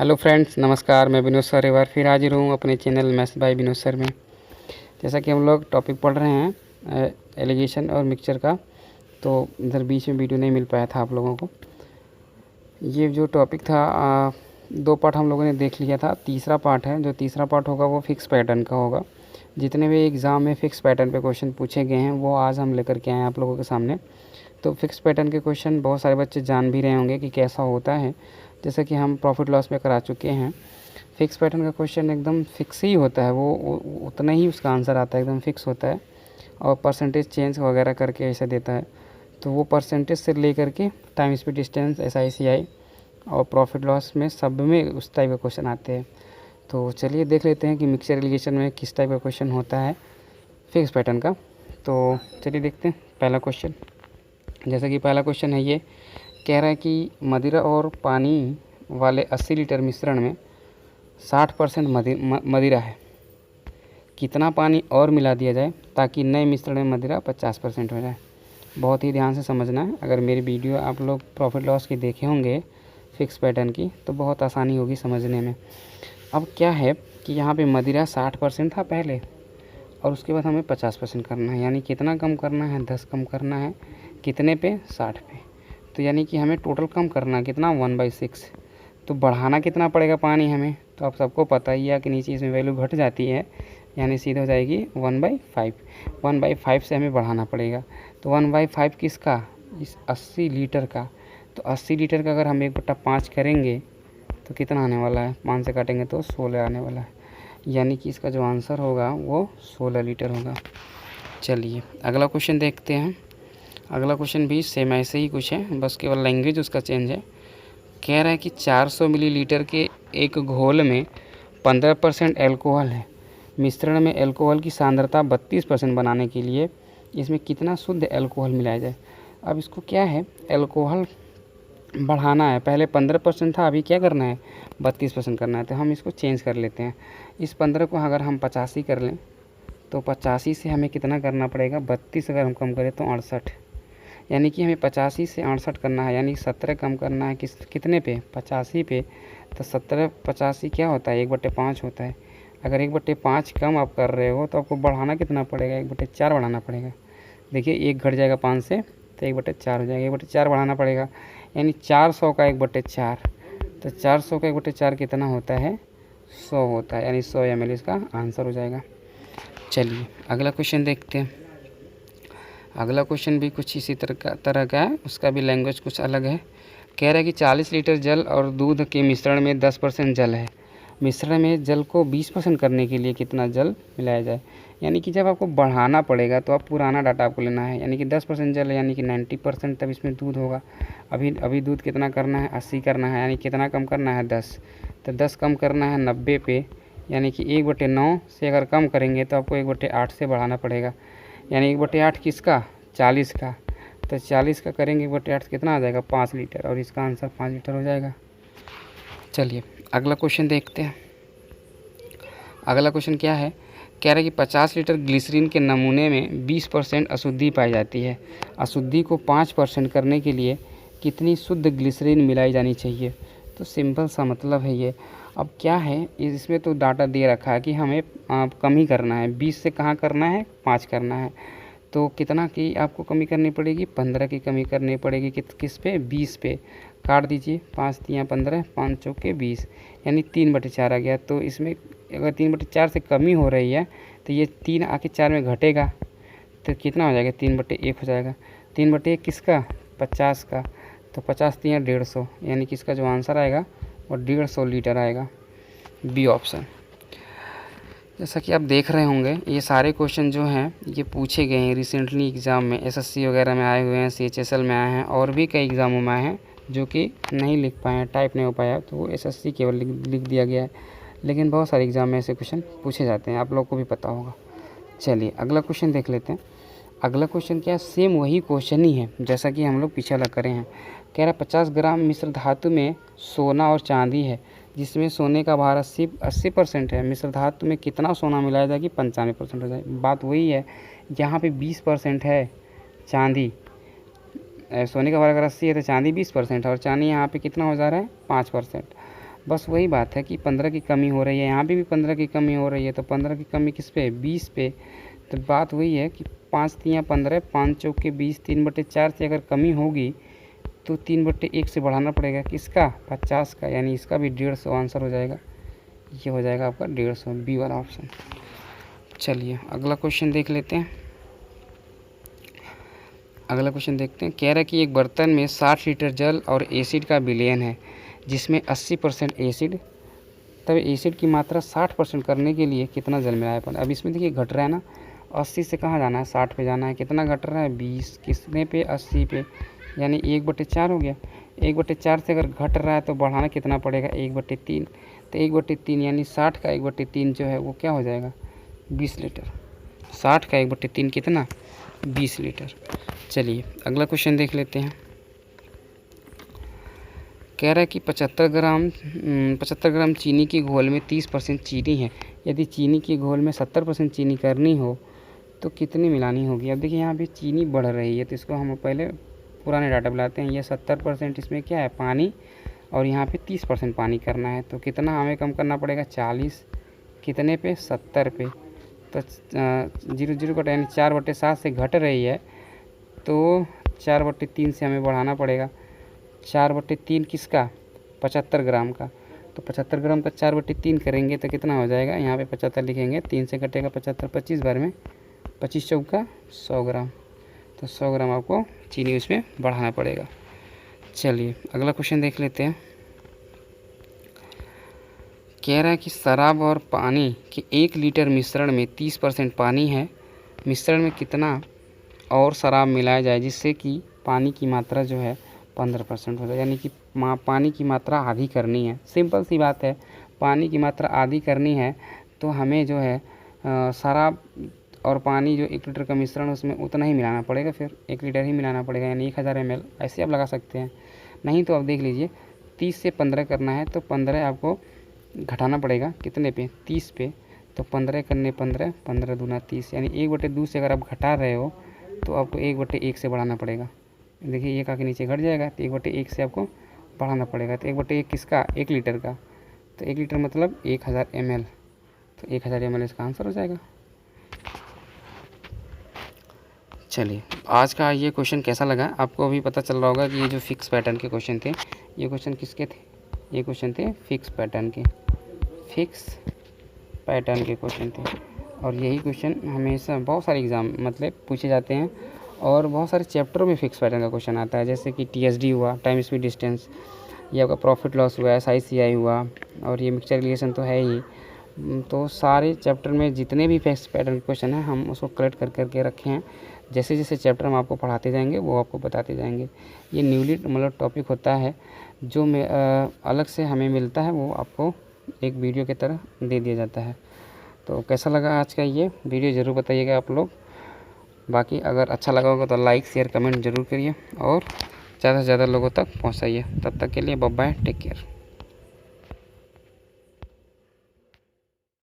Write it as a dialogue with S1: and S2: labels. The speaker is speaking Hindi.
S1: हेलो फ्रेंड्स, नमस्कार। मैं विनोद सर एक बार फिर हाजिर हूँ अपने channel maths by Vinod sir में। जैसा कि हम लोग टॉपिक पढ़ रहे हैं एलिगेशन और मिक्सचर का, तो इधर बीच में वीडियो नहीं मिल पाया था आप लोगों को। ये जो टॉपिक था दो पार्ट हम लोगों ने देख लिया था। तीसरा पार्ट है, जो तीसरा पार्ट होगा वो फिक्स पैटर्न का होगा। जितने भी एग्ज़ाम में फ़िक्स पैटर्न पे क्वेश्चन पूछे गए हैं वो आज हम लेकर के आए हैं आप लोगों के सामने। तो फिक्स पैटर्न के क्वेश्चन बहुत सारे बच्चे जान भी रहे होंगे कि कैसा होता है, जैसे कि हम प्रॉफिट लॉस में करा चुके हैं। फिक्स पैटर्न का क्वेश्चन एकदम फिक्स ही होता है, वो उतना ही उसका आंसर आता है, एकदम फिक्स होता है और परसेंटेज चेंज वगैरह करके ऐसा देता है। तो वो परसेंटेज से लेकर के टाइम स्पीड डिस्टेंस SI और प्रॉफिट लॉस में सब में उस टाइप का क्वेश्चन आते हैं। तो चलिए देख लेते हैं कि मिक्सचर एलिगेशन में किस टाइप का क्वेश्चन होता है फिक्स पैटर्न का। तो चलिए देखते हैं पहला क्वेश्चन। जैसा कि पहला क्वेश्चन है, ये कह रहा है कि मदिरा और पानी वाले 80 लीटर मिश्रण में 60% मदिरा है। कितना पानी और मिला दिया जाए ताकि नए मिश्रण में मदिरा 50% हो जाए। बहुत ही ध्यान से समझना है। अगर मेरी वीडियो आप लोग प्रॉफिट लॉस की देखे होंगे फिक्स पैटर्न की, तो बहुत आसानी होगी समझने में। अब क्या है कि यहाँ पे मदिरा 60% था पहले, और उसके बाद हमें 50% करना है। यानी कितना कम करना है? 10 कम करना है। कितने पे? 60 पे। तो यानी कि हमें टोटल कम करना है कितना? 1/6। तो बढ़ाना कितना पड़ेगा पानी हमें? तो आप सबको पता ही है कि नीचे इसमें वैल्यू घट जाती है, यानी सीधा हो जाएगी 1/5। 1/5 से हमें बढ़ाना पड़ेगा। तो 1/5 किसका? इस 80 लीटर का। तो 80 लीटर का अगर हम 1/5 करेंगे तो कितना आने वाला है? 5 से काटेंगे तो 16 आने वाला है। यानी कि इसका जो आंसर होगा वो 16 लीटर होगा। चलिए अगला क्वेश्चन देखते हैं। अगला क्वेश्चन भी सेम ऐसे ही कुछ है, बस केवल लैंग्वेज उसका चेंज है। कह रहा है कि 400 मिलीलीटर के एक घोल में 15% एल्कोहल है। मिश्रण में एल्कोहल की सांद्रता 32% बनाने के लिए इसमें कितना शुद्ध एल्कोहल मिलाया जाए। अब इसको क्या है, एल्कोहल बढ़ाना है। पहले 15% था, अभी क्या करना है? 32% करना है। तो हम इसको चेंज कर लेते हैं। इस 15 को अगर हम 85 कर लें तो 85 से हमें कितना करना पड़ेगा? 32 अगर हम कम करें तो 68। यानी कि हमें 85 से 68 करना है, यानी 17 कम करना है कितने पे? 85 पे। तो 17 85 क्या होता है? 1/5 होता है। अगर 1/5 कम आप कर रहे हो तो आपको बढ़ाना कितना पड़ेगा? 1/4 बढ़ाना पड़ेगा। देखिए 1 घट जाएगा 5 से तो 1/4 हो जाएगा। 1/4 बढ़ाना पड़ेगा, यानी 400 का 1/4। तो 400 का 1/4 कितना होता है? 100 होता है, यानी 100 ml इसका आंसर हो जाएगा। चलिए अगला क्वेश्चन देखते हैं। अगला क्वेश्चन भी कुछ इसी तरह का है, उसका भी लैंग्वेज कुछ अलग है। कह रहा है कि 40 लीटर जल और दूध के मिश्रण में 10% जल है। मिश्रण में जल को 20% करने के लिए कितना जल मिलाया जाए। यानी कि जब आपको बढ़ाना पड़ेगा तो आप पुराना डाटा आपको लेना है। यानी कि 10% जल है, यानी कि 90% तब इसमें दूध होगा। अभी दूध कितना करना है? 80 करना है। यानी कितना कम करना है? 10। तो 10 कम करना है 90 पे, यानी कि 1/9 से अगर कम करेंगे तो आपको 1/8 से बढ़ाना पड़ेगा। यानी 1/8 किसका? 40 का। तो 40 का करेंगे 1/8 कितना आ जाएगा? 5 लीटर, और इसका आंसर 5 लीटर हो जाएगा। चलिए अगला क्वेश्चन देखते हैं। अगला क्वेश्चन क्या है? कह रहा है कि 50 लीटर ग्लिसरीन के नमूने में 20% अशुद्धि पाई जाती है। अशुद्धि को 5% करने के लिए कितनी शुद्ध ग्लिसरीन मिलाई जानी चाहिए। तो सिंपल सा मतलब है ये। अब क्या है, इसमें तो डाटा दे रखा है कि हमें कम ही करना है। 20 से कहाँ करना है? 5 करना है। तो कितना की आपको कमी करनी पड़ेगी? 15 की कमी करनी पड़ेगी। किस पे? 20 पे। काट दीजिए, 5 तियाँ 15, 5 चौके 20, यानी 3/4 आ गया। तो इसमें अगर 3/4 से कमी हो रही है तो ये 3 आके 4 में घटेगा, तो कितना हो जाएगा? 3/1 हो जाएगा। 3/1 किसका? 50 का। तो 50 तियाँ 150, यानी कि इसका जो आंसर आएगा वो 150 लीटर आएगा। B option. जैसा कि आप देख रहे होंगे ये सारे क्वेश्चन जो हैं ये पूछे गए हैं रिसेंटली एग्ज़ाम में। SSC वगैरह में आए हुए हैं, CHSL में आए हैं, और भी कई एग्ज़ामों में आए हैं जो कि नहीं लिख पाए हैं, टाइप नहीं हो पाया, तो वो SSC केवल लिख दिया गया है। लेकिन बहुत सारे एग्ज़ाम में ऐसे क्वेश्चन पूछे जाते हैं, आप लोग को भी पता होगा। चलिए अगला क्वेश्चन देख लेते हैं। अगला क्वेश्चन क्या है? सेम वही क्वेश्चन ही है जैसा कि हम लोग पीछे वाला करे हैं। कह रहा 50 ग्राम मिश्र धातु में सोना और चांदी है, जिसमें सोने का भार 80% है। मिश्र धातु में कितना सोना मिलाया जाए कि 95% हो जाए। बात वही है, यहाँ पे 20% है चांदी। सोने का भार अगर 80 है तो चांदी 20% है, और चांदी यहाँ पे कितना हो जा रहा है? 5%। बस वही बात है कि 15 की कमी हो रही है, यहाँ पे भी 15 की कमी हो रही है, तो 15 की कमी किस पे, 20 पे। तो बात वही है कि 5 तियाँ 15, 5 चौके 20, 3/4 से अगर कमी होगी तो 3/1 से बढ़ाना पड़ेगा किसका, 50 का, यानी इसका भी 150 आंसर हो जाएगा। ये हो जाएगा आपका 150, बी वाला ऑप्शन। चलिए अगला क्वेश्चन देख लेते हैं। अगला क्वेश्चन देखते हैं। कह रहा है कि एक बर्तन में 60 लीटर जल और एसिड का विलयन है जिसमें 80% एसिड, तब एसिड की मात्रा 60% करने के लिए कितना जल मिलाया अपन। अब इसमें देखिए घट रहा है ना, 80 से कहाँ जाना है, 60 पे जाना है। कितना घट रहा है, 20, किसने पे, 80 पे, यानी 1/4 हो गया। 1/4 से अगर घट रहा है तो बढ़ाना कितना पड़ेगा, 1/3। तो 1/3 यानी 60 का 1/3 जो है वो क्या हो जाएगा, 20 लीटर। 60 का 1/3 कितना, 20 लीटर। चलिए अगला क्वेश्चन देख लेते हैं। कह रहा है कि 75 ग्राम चीनी की घोल में 30% चीनी है। यदि चीनी की घोल में 70% चीनी करनी हो तो कितनी मिलानी होगी। अब देखिए यहाँ पे चीनी बढ़ रही है, तो इसको हम पहले पुराने डाटा बुलाते हैं। ये 70% इसमें क्या है, पानी, और यहाँ पे 30% पानी करना है। तो कितना हमें कम करना पड़ेगा, 40, कितने पे, 70 पे। तो 0 कटा, यानी 4/7 से घट रही है, तो 4/3 से हमें बढ़ाना पड़ेगा। 4/3 किसका, 75 ग्राम का। तो 75 ग्राम का 4/3 करेंगे तो कितना हो जाएगा, यहाँ पे 75 लिखेंगे, 3 से कटेगा 75, 25 बार में 25 चौका 100 ग्राम। तो 100 ग्राम आपको चीनी उसमें बढ़ाना पड़ेगा। चलिए अगला क्वेश्चन देख लेते हैं। कह रहा है कि शराब और पानी के 1 लीटर मिश्रण में 30% पानी है, मिश्रण में कितना और शराब मिलाया जाए जिससे कि पानी की मात्रा जो है 15% हो जाए। यानी कि पानी की मात्रा आधी करनी है। सिंपल सी बात है, पानी की मात्रा आधी करनी है तो हमें जो है शराब और पानी जो 1 लीटर का मिश्रण उसमें उतना ही मिलाना पड़ेगा, फिर 1 लीटर ही मिलाना पड़ेगा, यानी 1000 ml ऐसे आप लगा सकते हैं। नहीं तो आप देख लीजिए 30 से 15 करना है तो 15 आपको घटाना पड़ेगा, कितने पे, 30 पे। तो 15 करने 15, 15 दूना 30, यानी 1/2 से अगर आप घटा रहे हो तो आपको 1/1 से बढ़ाना पड़ेगा। देखिए 1 आके नीचे घट जाएगा, तो 1/1 से आपको बढ़ाना पड़ेगा। तो 1/1 किसका, 1 लीटर का। तो 1 लीटर मतलब 1000 ml, तो 1000 ml इसका आंसर हो जाएगा। चलिए आज का ये क्वेश्चन कैसा लगा, आपको अभी पता चल रहा होगा कि ये जो फिक्स पैटर्न के क्वेश्चन थे, ये क्वेश्चन किसके थे, ये क्वेश्चन थे फिक्स पैटर्न के, फिक्स पैटर्न के क्वेश्चन थे। और यही क्वेश्चन हमेशा बहुत सारे एग्ज़ाम मतलब पूछे जाते हैं, और बहुत सारे चैप्टरों में फिक्स पैटर्न का क्वेश्चन आता है। जैसे कि TSD हुआ, टाइम स्पीड डिस्टेंस, ये आपका प्रॉफिट लॉस हुआ, SICI हुआ, और ये मिक्सचर रिलेशन तो है ही। तो सारे चैप्टर में जितने भी फिक्स पैटर्न के क्वेश्चन हैं हम उसको कलेक्ट कर करके रखे हैं। जैसे जैसे चैप्टर हम आपको पढ़ाते जाएंगे वो आपको बताते जाएंगे। ये न्यूली मतलब टॉपिक होता है जो अलग से हमें मिलता है, वो आपको एक वीडियो की तरह दे दिया जाता है। तो कैसा लगा आज का ये वीडियो ज़रूर बताइएगा आप लोग। बाकी अगर अच्छा लगा होगा तो लाइक शेयर कमेंट ज़रूर करिए और ज़्यादा से ज़्यादा लोगों तक पहुँचाइए। तब तक के लिए बाय बाय, टेक केयर।